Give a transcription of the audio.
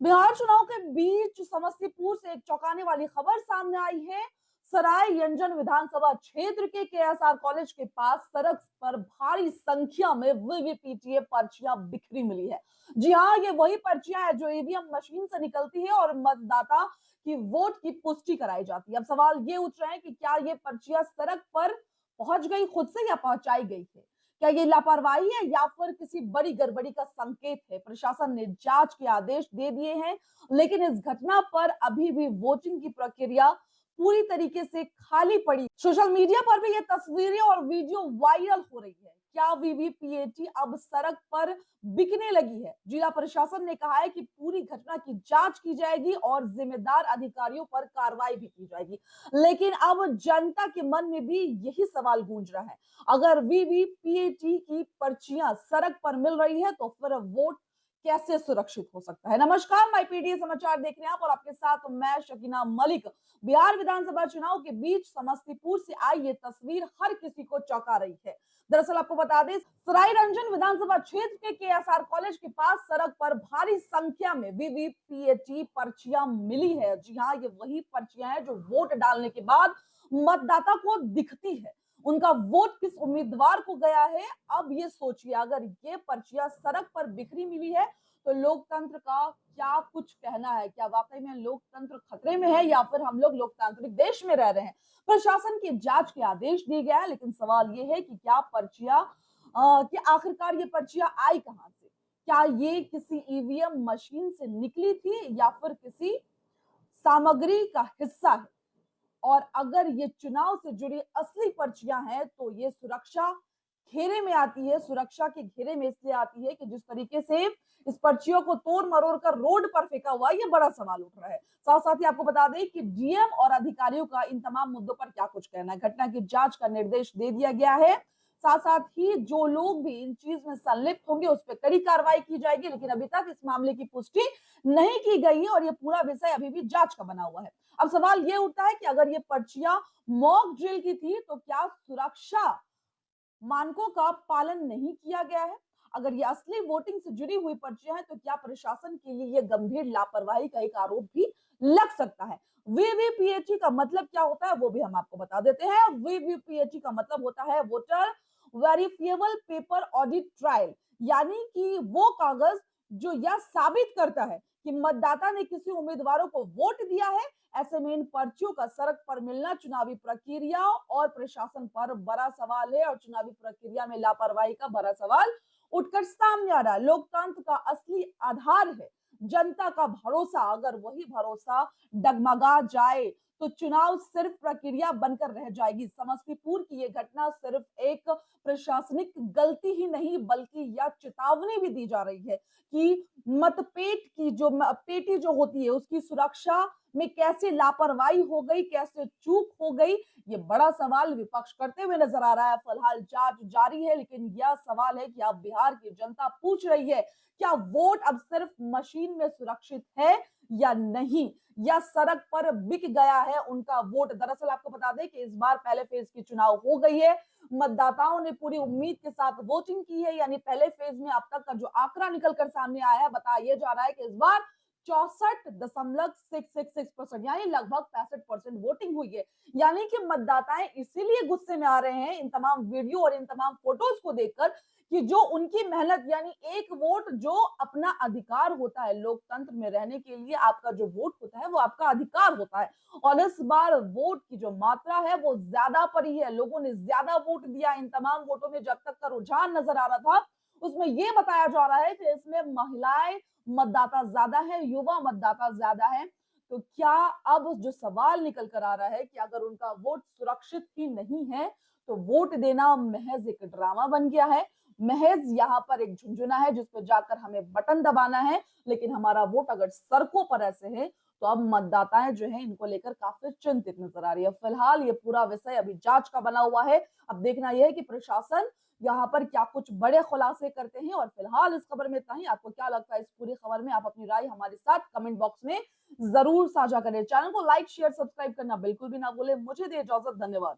बिहार चुनाव के बीच समस्तीपुर से एक चौंकाने वाली खबर सामने आई है। सरायरंजन विधानसभा क्षेत्र के केएसआर कॉलेज के पास सड़क पर भारी संख्या में वीवीपीएटी पर्चियां बिखरी मिली है। जी हाँ, ये वही पर्चियां है जो ईवीएम मशीन से निकलती है और मतदाता की वोट की पुष्टि कराई जाती है। अब सवाल ये उठ रहे हैं कि क्या ये पर्चियां सड़क पर पहुंच गई खुद से या पहुंचाई गई थी? क्या ये लापरवाही है या फिर किसी बड़ी गड़बड़ी का संकेत है? प्रशासन ने जांच के आदेश दे दिए हैं, लेकिन इस घटना पर अभी भी वोटिंग की प्रक्रिया पूरी तरीके से खाली पड़ी। सोशल मीडिया पर भी ये तस्वीरें और वीडियो वायरल हो रही है। क्या वीवीपीएटी अब सड़क पर बिकने लगी है? जिला प्रशासन ने कहा है कि पूरी घटना की जांच की जाएगी और जिम्मेदार अधिकारियों पर कार्रवाई भी की जाएगी। लेकिन अब जनता के मन में भी यही सवाल गूंज रहा है, अगर वीवीपीएटी की पर्चियां सड़क पर मिल रही है तो फिर वोट कैसे सुरक्षित हो सकता है? नमस्कार, माई पीडीए समाचार देख रहे हैं आप और आपके साथ मैं शकीना मलिक। बिहार विधानसभा चुनाव के बीच समस्तीपुर से आई ये तस्वीर हर किसी को चौंका रही है। दरअसल आपको बता दें, सरायरंजन विधानसभा क्षेत्र के केएसआर कॉलेज के पास सड़क पर भारी संख्या में वीवीपीएटी पर्चियां मिली है। जी हाँ, ये वही पर्चियां हैं जो वोट डालने के बाद मतदाता को दिखती है। उनका वोट किस उम्मीदवार को गया है? अब ये सोचिए, अगर ये पर्चियां सड़क पर बिखरी मिली है तो लोकतंत्र का क्या कुछ कहना है? क्या वाकई में लोकतंत्र खतरे में है या फिर हम लोग लोकतांत्रिक देश में रह रहे हैं? प्रशासन की जांच के आदेश दिए गए हैं, लेकिन सवाल ये है कि क्या पर्चियां कि आखिरकार ये पर्चियां आई कहां से? क्या ये किसी ईवीएम मशीन से निकली थी या फिर किसी सामग्री का हिस्सा है? और अगर ये चुनाव से जुड़ी असली पर्चियां हैं तो ये सुरक्षा घेरे में आती है। सुरक्षा के घेरे में इसलिए आती है कि जिस तरीके से इस पर्चियों को तोड़ मरोड़ कर रोड पर फेंका हुआ, ये बड़ा सवाल उठ रहा है। साथ साथ ही आपको बता दें कि डीएम और अधिकारियों का इन तमाम मुद्दों पर क्या कुछ कहना है। घटना की जांच का निर्देश दे दिया गया है। साथ साथ ही जो लोग भी इन चीज में संलिप्त होंगे उस पर कड़ी कार्रवाई की जाएगी, लेकिन अभी तक इस मामले की पुष्टि नहीं की गई है और ये पूरा विषय अभी भी जांच का बना हुआ है। अब सवाल ये उठता है कि अगर ये पर्चियां मॉक ड्रिल की थी तो क्या सुरक्षा मानकों का पालन नहीं किया गया है? अगर ये असली वोटिंग से जुड़ी हुई पर्चियां हैं तो क्या प्रशासन के लिए ये गंभीर लापरवाही का एक आरोप भी लग सकता है? वीवीपीएटी का मतलब क्या होता है वो भी हम आपको बता देते हैं। वीवीपीएटी का मतलब होता है voter verifiable paper audit trial, यानी कि वो कागज जो यह साबित करता है कि मतदाता ने किसी उम्मीदवारों को वोट दिया है। ऐसे में इन पर्चियों का सड़क पर मिलना चुनावी प्रक्रिया और प्रशासन पर बड़ा सवाल है और चुनावी प्रक्रिया में लापरवाही का बड़ा सवाल उठकर सामने आ रहा है। लोकतंत्र का असली आधार है जनता का भरोसा। अगर वही भरोसा डगमगा जाए तो चुनाव सिर्फ प्रक्रिया बनकर रह जाएगी। समस्तीपुर की ये घटना सिर्फ एक प्रशासनिक गलती ही नहीं बल्कि यह चेतावनी भी दी जा रही है कि मतपेट की जो पेटी जो होती है उसकी सुरक्षा में कैसे लापरवाही हो गई, कैसे चूक हो गई, ये बड़ा सवाल विपक्ष करते हुए नजर आ रहा है। फिलहाल जांच जारी है, लेकिन यह सवाल है कि अब बिहार की जनता पूछ रही है, क्या वोट अब सिर्फ मशीन में सुरक्षित है या नहीं, या सड़क पर बिक गया है उनका वोट? दरअसल आपको बता दें कि इस बार पहले फेज की चुनाव हो गई है। मतदाताओं ने पूरी उम्मीद के साथ वोटिंग की है, यानी पहले फेज में अब तक का जो आंकड़ा निकल कर सामने आया है, बताया जा रहा है कि इस बार 64.666% यानी लगभग 65% वोटिंग हुई है। यानी कि मतदाताएं इसीलिए गुस्से में आ रहे हैं इन तमाम वीडियो और इन तमाम फोटोज को देखकर कि जो उनकी मेहनत, यानी एक वोट जो अपना अधिकार होता है, लोकतंत्र में रहने के लिए आपका जो वोट होता है वो आपका अधिकार होता है। और इस बार वोट की जो मात्रा है वो ज्यादा पड़ी है, लोगों ने ज्यादा वोट दिया। इन तमाम वोटों में जब तक का रुझान नजर आ रहा था उसमें यह बताया जा रहा है कि इसमें महिलाएं मतदाता ज्यादा है, युवा मतदाता ज्यादा है। तो क्या अब जो सवाल निकल कर आ रहा है कि अगर उनका वोट सुरक्षित ही नहीं है तो वोट देना महज एक ड्रामा बन गया है, महज यहाँ पर एक झुंझुना है जिस पर जाकर हमें बटन दबाना है। लेकिन हमारा वोट अगर सड़कों पर ऐसे है तो अब मतदाताएं जो है इनको लेकर काफी चिंतित नजर आ रही है। फिलहाल ये पूरा विषय अभी जांच का बना हुआ है। अब देखना यह है कि प्रशासन यहाँ पर क्या कुछ बड़े खुलासे करते हैं। और फिलहाल इस खबर में इतना ही। आपको क्या लगता है इस पूरी खबर में? आप अपनी राय हमारे साथ कमेंट बॉक्स में जरूर साझा करें। चैनल को लाइक शेयर सब्सक्राइब करना बिल्कुल भी ना भूलें। मुझे दे इजाजत, धन्यवाद।